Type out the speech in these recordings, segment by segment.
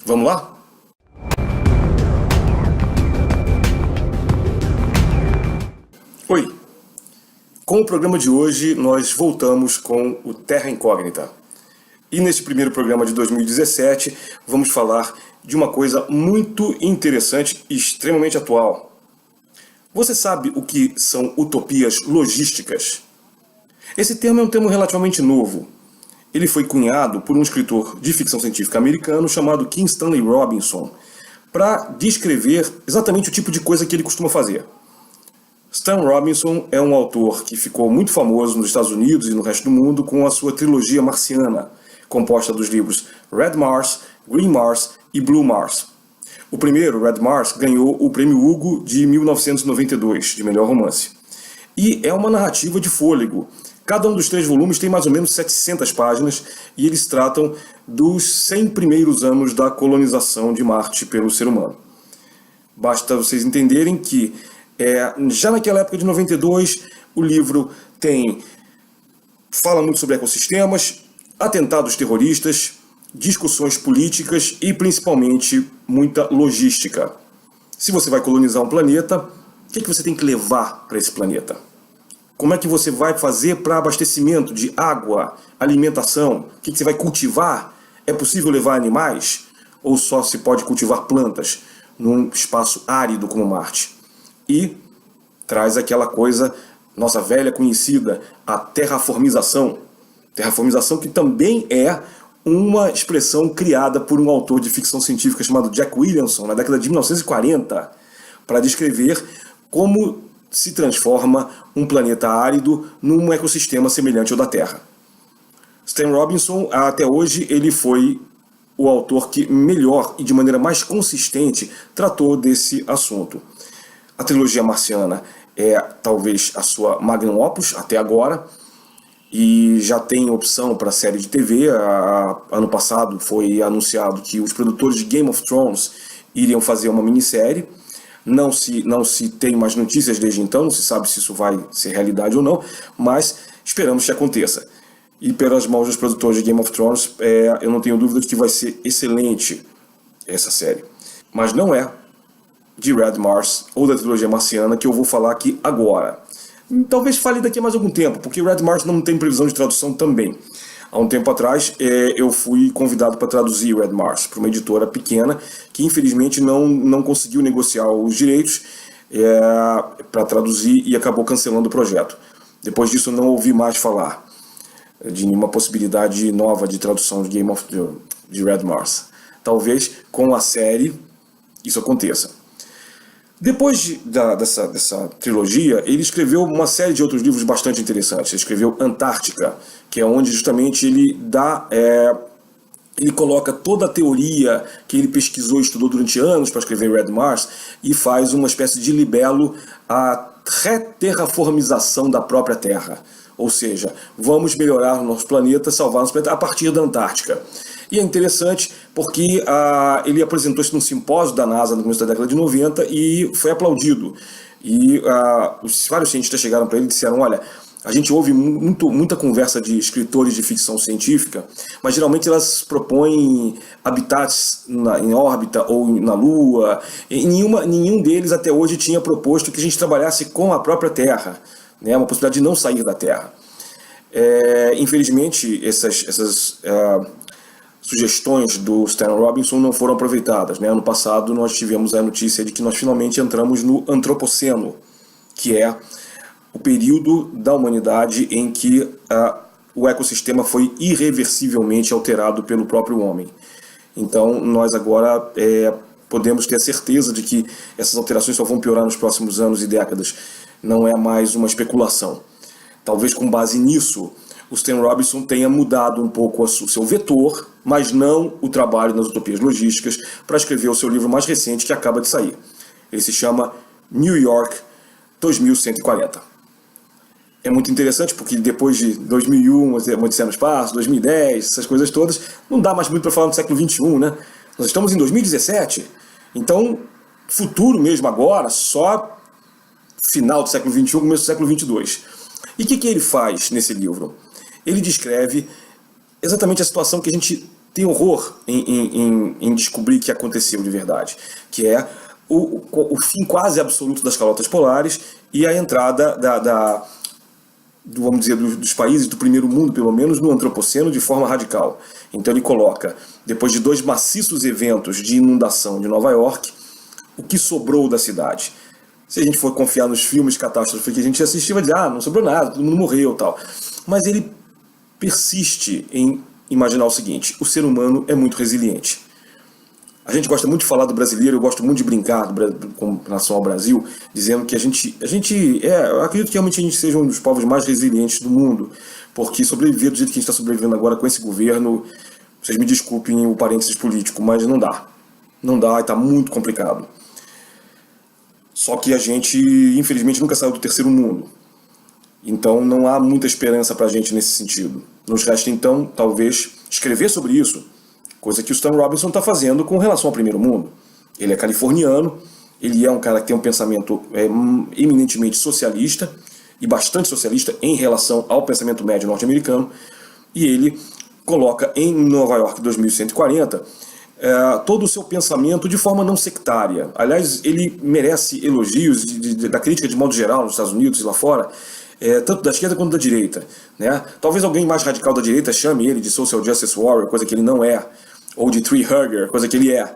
Vamos lá? Oi! Com o programa de hoje, nós voltamos com o Terra Incógnita. E neste primeiro programa de 2017, vamos falar de uma coisa muito interessante e extremamente atual. Você sabe o que são utopias logísticas? Esse termo é um termo relativamente novo. Ele foi cunhado por um escritor de ficção científica americano chamado Kim Stanley Robinson, para descrever exatamente o tipo de coisa que ele costuma fazer. Stan Robinson é um autor que ficou muito famoso nos Estados Unidos e no resto do mundo com a sua trilogia marciana, composta dos livros Red Mars, Green Mars e Blue Mars. O primeiro, Red Mars, ganhou o Prêmio Hugo de 1992, de melhor romance. E é uma narrativa de fôlego. Cada um dos 3 volumes tem mais ou menos 700 páginas e eles tratam dos 100 primeiros anos da colonização de Marte pelo ser humano. Basta vocês entenderem que já naquela época de 92, o livro fala muito sobre ecossistemas, atentados terroristas, discussões políticas e principalmente muita logística. Se você vai colonizar um planeta, o que você tem que levar para esse planeta? Como é que você vai fazer para abastecimento de água, alimentação? O que você vai cultivar? É possível levar animais? Ou só se pode cultivar plantas num espaço árido como Marte? E traz aquela coisa, nossa velha conhecida, a terraformização. Terraformização que também é uma expressão criada por um autor de ficção científica chamado Jack Williamson, na década de 1940, para descrever como se transforma um planeta árido num ecossistema semelhante ao da Terra. Stan Robinson, até hoje, ele foi o autor que melhor e de maneira mais consistente tratou desse assunto. A trilogia marciana é talvez a sua magnum opus até agora, e já tem opção para série de TV. Ano passado foi anunciado que os produtores de Game of Thrones iriam fazer uma minissérie. Não se tem mais notícias desde então, não se sabe se isso vai ser realidade ou não, mas esperamos que aconteça. E pelas mãos dos produtores de Game of Thrones, eu não tenho dúvida de que vai ser excelente essa série. Mas não é de Red Mars ou da trilogia marciana que eu vou falar aqui agora. Talvez fale daqui a mais algum tempo, porque Red Mars não tem previsão de tradução também. Há um tempo atrás eu fui convidado para traduzir Red Mars para uma editora pequena que infelizmente não conseguiu negociar os direitos para traduzir e acabou cancelando o projeto. Depois disso eu não ouvi mais falar de nenhuma possibilidade nova de tradução de Red Mars. Talvez com a série isso aconteça. Depois dessa trilogia, ele escreveu uma série de outros livros bastante interessantes. Ele escreveu Antártica, que é onde justamente ele coloca toda a teoria que ele pesquisou e estudou durante anos para escrever Red Mars e faz uma espécie de libelo à reterraformização da própria Terra. Ou seja, vamos melhorar o nosso planeta, salvar o nosso planeta a partir da Antártica. E é interessante porque ele apresentou isso num simpósio da NASA no começo da década de 90 e foi aplaudido. E vários cientistas chegaram para ele e disseram: olha, a gente ouve muita conversa de escritores de ficção científica, mas geralmente elas propõem habitats em órbita ou na Lua. E nenhum deles até hoje tinha proposto que a gente trabalhasse com a própria Terra, né, uma possibilidade de não sair da Terra. Infelizmente, essas sugestões do Stan Robinson não foram aproveitadas, né? Ano passado nós tivemos a notícia de que nós finalmente entramos no Antropoceno, que é o período da humanidade em que o ecossistema foi irreversivelmente alterado pelo próprio homem. Então nós agora podemos ter a certeza de que essas alterações só vão piorar nos próximos anos e décadas. Não é mais uma especulação. Talvez com base nisso o Stan Robinson tenha mudado um pouco o seu vetor, mas não o trabalho nas utopias logísticas, para escrever o seu livro mais recente que acaba de sair. Ele se chama New York 2140. É muito interessante porque depois de 2001, Odisseia no Espaço, 2010, essas coisas todas, não dá mais muito para falar do século XXI, né? Nós estamos em 2017, então futuro mesmo agora, só final do século XXI, começo do século XXII. E o que ele faz nesse livro? Ele descreve exatamente a situação que a gente tem horror em descobrir o que aconteceu de verdade, que é o fim quase absoluto das calotas polares e a entrada vamos dizer, dos países do primeiro mundo, pelo menos, no antropoceno de forma radical. Então ele coloca, depois de 2 maciços eventos de inundação de Nova York, o que sobrou da cidade. Se a gente for confiar nos filmes de catástrofe que a gente assistiu, vai dizer, não sobrou nada, todo mundo morreu e tal. Mas ele persiste em imaginar o seguinte: o ser humano é muito resiliente. A gente gosta muito de falar do brasileiro, eu gosto muito de brincar com relação ao Brasil, dizendo que eu acredito que realmente a gente seja um dos povos mais resilientes do mundo, porque sobreviver do jeito que a gente está sobrevivendo agora com esse governo, vocês me desculpem o parênteses político, mas não dá. Não dá e está muito complicado. Só que a gente, infelizmente, nunca saiu do terceiro mundo. Então não há muita esperança para a gente nesse sentido. Nos resta então, talvez, escrever sobre isso, coisa que o Stan Robinson está fazendo com relação ao primeiro mundo. Ele é californiano, ele é um cara que tem um pensamento eminentemente socialista, e bastante socialista em relação ao pensamento médio norte-americano, e ele coloca em Nova York 2140 todo o seu pensamento de forma não sectária. Aliás, ele merece elogios da crítica de modo geral nos Estados Unidos e lá fora, tanto da esquerda quanto da direita, né? Talvez alguém mais radical da direita chame ele de social justice warrior, coisa que ele não é, ou de tree hugger, coisa que ele é,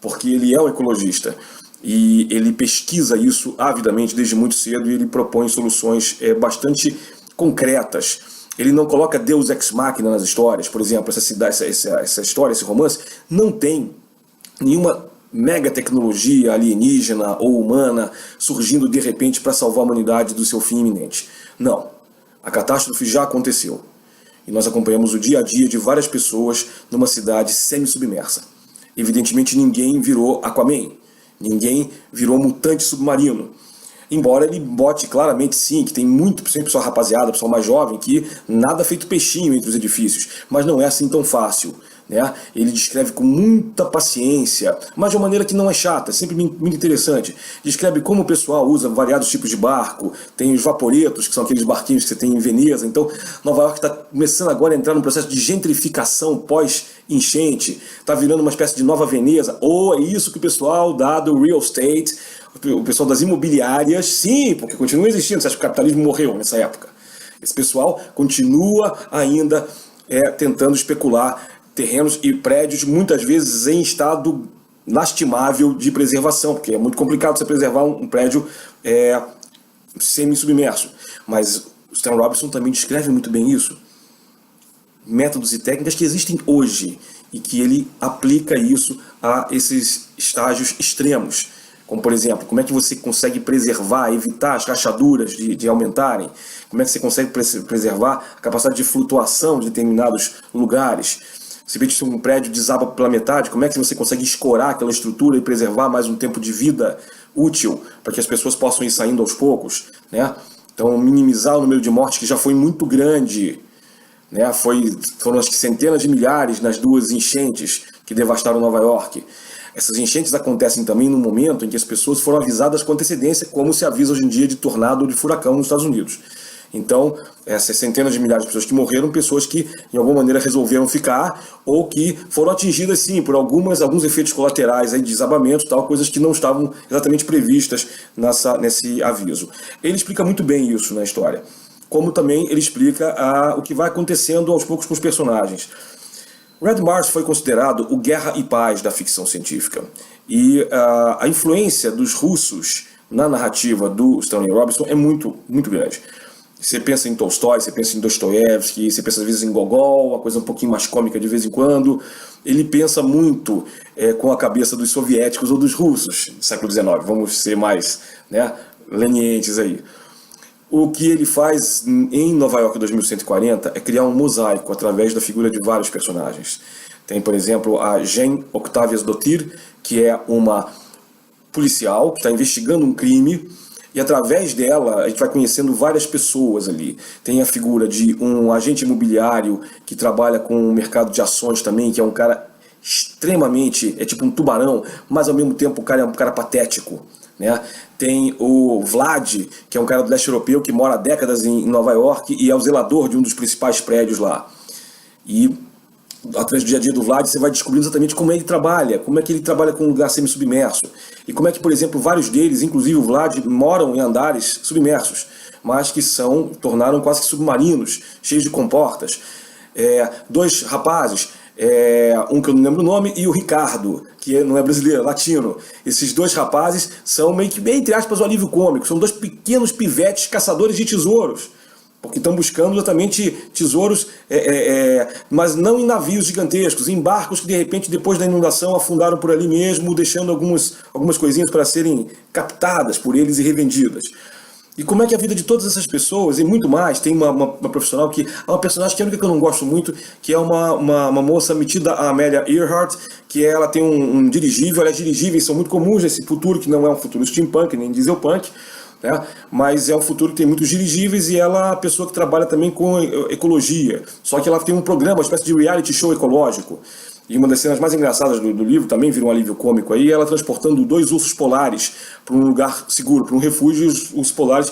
porque ele é um ecologista e ele pesquisa isso avidamente desde muito cedo e ele propõe soluções bastante concretas. Ele não coloca Deus ex machina nas histórias. Por exemplo, essa história, esse romance, não tem nenhuma mega tecnologia alienígena ou humana surgindo de repente para salvar a humanidade do seu fim iminente. Não. A catástrofe já aconteceu. E nós acompanhamos o dia a dia de várias pessoas numa cidade semi-submersa. Evidentemente ninguém virou Aquaman. Ninguém virou mutante submarino. Embora ele bote claramente sim, que tem muito, sempre pessoal rapaziada, pessoal mais jovem, que nada feito peixinho entre os edifícios. Mas não é assim tão fácil, né? Ele descreve com muita paciência, mas de uma maneira que não é chata, é sempre muito interessante. Descreve como o pessoal usa variados tipos de barco, tem os vaporetos, que são aqueles barquinhos que você tem em Veneza. Então Nova York está começando agora a entrar num processo de gentrificação pós-enchente, está virando uma espécie de nova Veneza, ou é isso que o pessoal do real estate, o pessoal das imobiliárias, sim, porque continua existindo. Você acha que o capitalismo morreu nessa época? Esse pessoal continua ainda tentando especular terrenos e prédios, muitas vezes em estado lastimável de preservação, porque é muito complicado você preservar um prédio semi-submerso. Mas o Stan Robinson também descreve muito bem isso. Métodos e técnicas que existem hoje e que ele aplica isso a esses estágios extremos. Como, por exemplo, como é que você consegue preservar, evitar as rachaduras de aumentarem? Como é que você consegue preservar a capacidade de flutuação de determinados lugares? Se um prédio desaba pela metade, como é que você consegue escorar aquela estrutura e preservar mais um tempo de vida útil para que as pessoas possam ir saindo aos poucos, né? Então, minimizar o número de mortes, que já foi muito grande, né? Foram acho que centenas de milhares nas 2 enchentes que devastaram Nova York. Essas enchentes acontecem também no momento em que as pessoas foram avisadas com antecedência, como se avisa hoje em dia de tornado ou de furacão nos Estados Unidos. Então, essas centenas de milhares de pessoas que morreram, pessoas que, de alguma maneira, resolveram ficar, ou que foram atingidas, sim, por alguns efeitos colaterais, aí, de desabamento, tal, coisas que não estavam exatamente previstas nesse aviso. Ele explica muito bem isso na história, como também ele explica o que vai acontecendo aos poucos com os personagens. Red Mars foi considerado o Guerra e Paz da ficção científica. E a influência dos russos na narrativa do Stanley Robinson é muito, muito grande. Você pensa em Tolstói, você pensa em Dostoiévski, você pensa às vezes em Gogol, uma coisa um pouquinho mais cômica de vez em quando. Ele pensa muito com a cabeça dos soviéticos ou dos russos do século XIX. Vamos ser mais lenientes aí. O que ele faz em Nova York 2140 é criar um mosaico através da figura de vários personagens. Tem, por exemplo, a Jane Octavius-Dottir, que é uma policial que está investigando um crime, e através dela a gente vai conhecendo várias pessoas ali. Tem a figura de um agente imobiliário que trabalha com o mercado de ações também, que é um cara extremamente, é tipo um tubarão, mas ao mesmo tempo o cara é um cara patético, né? Tem o Vlad, que é um cara do leste europeu que mora há décadas em Nova York e é o zelador de um dos principais prédios lá. E através do dia a dia do Vlad, você vai descobrindo exatamente como é que ele trabalha, como é que ele trabalha com um lugar semi-submerso. E como é que, por exemplo, vários deles, inclusive o Vlad, moram em andares submersos, mas que tornaram quase que submarinos, cheios de comportas. Dois rapazes, um que eu não lembro o nome, e o Ricardo, que não é brasileiro, é latino. Esses dois rapazes são meio que, entre aspas, o alívio cômico. São dois pequenos pivetes caçadores de tesouros, porque estão buscando exatamente tesouros, mas não em navios gigantescos, em barcos que de repente depois da inundação afundaram por ali mesmo, deixando algumas coisinhas para serem captadas por eles e revendidas. E como é que a vida de todas essas pessoas, e muito mais, tem uma profissional que é uma personagem que é a única que eu não gosto muito, que é uma moça metida, a Amelia Earhart, que ela tem um dirigível. Aliás, dirigíveis são muito comuns nesse futuro, que não é um futuro steampunk, nem dieselpunk, né? Mas é um futuro que tem muitos dirigíveis, e ela é a pessoa que trabalha também com ecologia. Só que ela tem um programa, uma espécie de reality show ecológico. E uma das cenas mais engraçadas do livro, também vira um alívio cômico aí, ela transportando 2 ursos polares para um lugar seguro, para um refúgio, e os ursos polares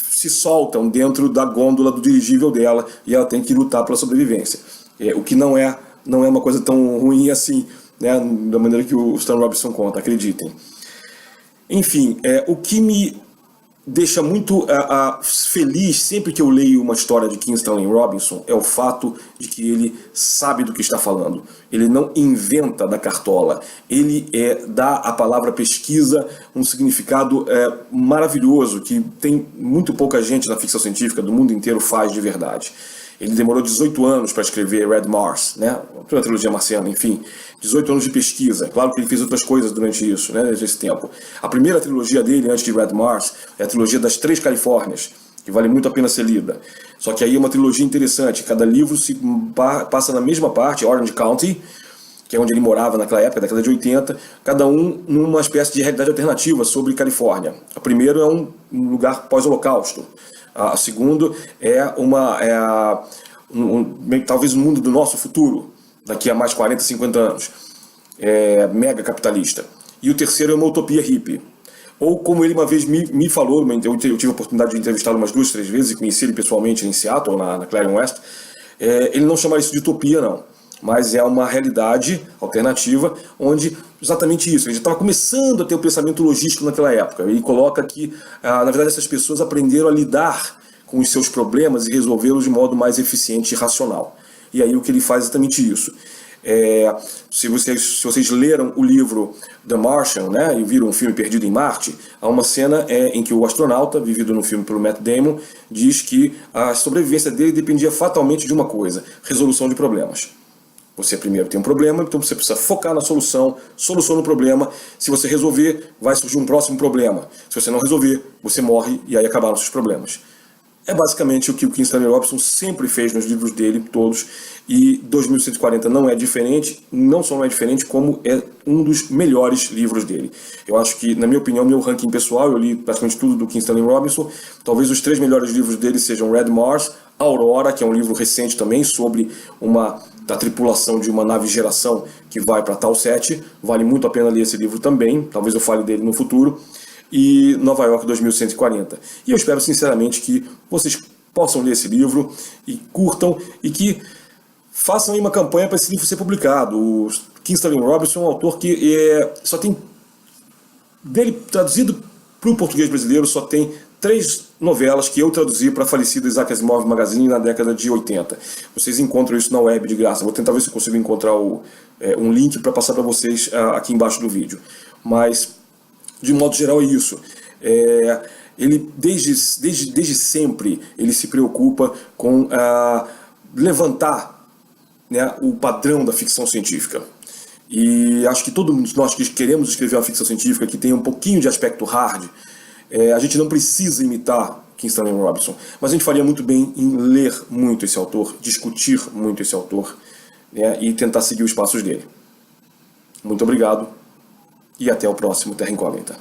se soltam dentro da gôndola do dirigível dela, e ela tem que lutar pela sobrevivência. O que não é uma coisa tão ruim assim, né, da maneira que o Stan Robinson conta, acreditem. Enfim, o que me deixa muito feliz sempre que eu leio uma história de Kim Stanley Robinson é o fato de que ele sabe do que está falando. Ele não inventa da cartola. Ele dá à palavra pesquisa um significado maravilhoso, que tem muito pouca gente na ficção científica do mundo inteiro faz de verdade. Ele demorou 18 anos para escrever Red Mars, né? A trilogia marciana, enfim. 18 anos de pesquisa. Claro que ele fez outras coisas durante isso, né? Durante esse tempo. A primeira trilogia dele, antes de Red Mars, é a trilogia das 3 Califórnias, que vale muito a pena ser lida. Só que aí é uma trilogia interessante. Cada livro se passa na mesma parte, Orange County, que é onde ele morava naquela época, década de 80, cada um numa espécie de realidade alternativa sobre Califórnia. O primeiro é um lugar pós-holocausto. A segundo talvez um mundo do nosso futuro, daqui a mais 40, 50 anos, mega capitalista. E o terceiro é uma utopia hippie. Ou como ele uma vez me falou, eu tive a oportunidade de entrevistá-lo umas 2, 3 vezes e conheci ele pessoalmente em Seattle, na Clarion West. Ele não chama isso de utopia, não, mas é uma realidade alternativa onde exatamente isso. Ele já estava começando a ter o pensamento logístico naquela época. Ele coloca que, na verdade, essas pessoas aprenderam a lidar com os seus problemas e resolvê-los de modo mais eficiente e racional. E aí o que ele faz é exatamente isso. Se vocês leram o livro The Martian, né, e viram um filme Perdido em Marte, há uma cena em que o astronauta, vivido no filme pelo Matt Damon, diz que a sobrevivência dele dependia fatalmente de uma coisa: resolução de problemas. Você primeiro tem um problema, então você precisa focar na soluciona o problema. Se você resolver, vai surgir um próximo problema. Se você não resolver, você morre e aí acabaram os seus problemas. É basicamente o que o Kim Stanley Robinson sempre fez nos livros dele, todos, e 2140 não é diferente, não só não é diferente, como é um dos melhores livros dele. Eu acho que, na minha opinião, meu ranking pessoal, eu li praticamente tudo do Kim Stanley Robinson, talvez os 3 melhores livros dele sejam Red Mars, Aurora, que é um livro recente também, sobre da tripulação de uma nave geração que vai para Tau 7, vale muito a pena ler esse livro também, talvez eu fale dele no futuro, e Nova York 2140. E eu espero sinceramente que vocês possam ler esse livro e curtam, e que façam aí uma campanha para esse livro ser publicado. O Kim Stanley Robinson é um autor que só tem, dele traduzido para o português brasileiro, só tem 3 novelas que eu traduzi para a falecida Isaac Asimov Magazine na década de 80. Vocês encontram isso na web de graça. Vou tentar ver se eu consigo encontrar um link para passar para vocês aqui embaixo do vídeo. Mas, de modo geral, é isso. Ele, desde sempre, ele se preocupa com levantar, né, o padrão da ficção científica. E acho que todos nós que queremos escrever uma ficção científica que tenha um pouquinho de aspecto hard, a gente não precisa imitar Kim Stanley Robinson, mas a gente faria muito bem em ler muito esse autor, discutir muito esse autor, né, e tentar seguir os passos dele. Muito obrigado e até o próximo Terra Incógnita.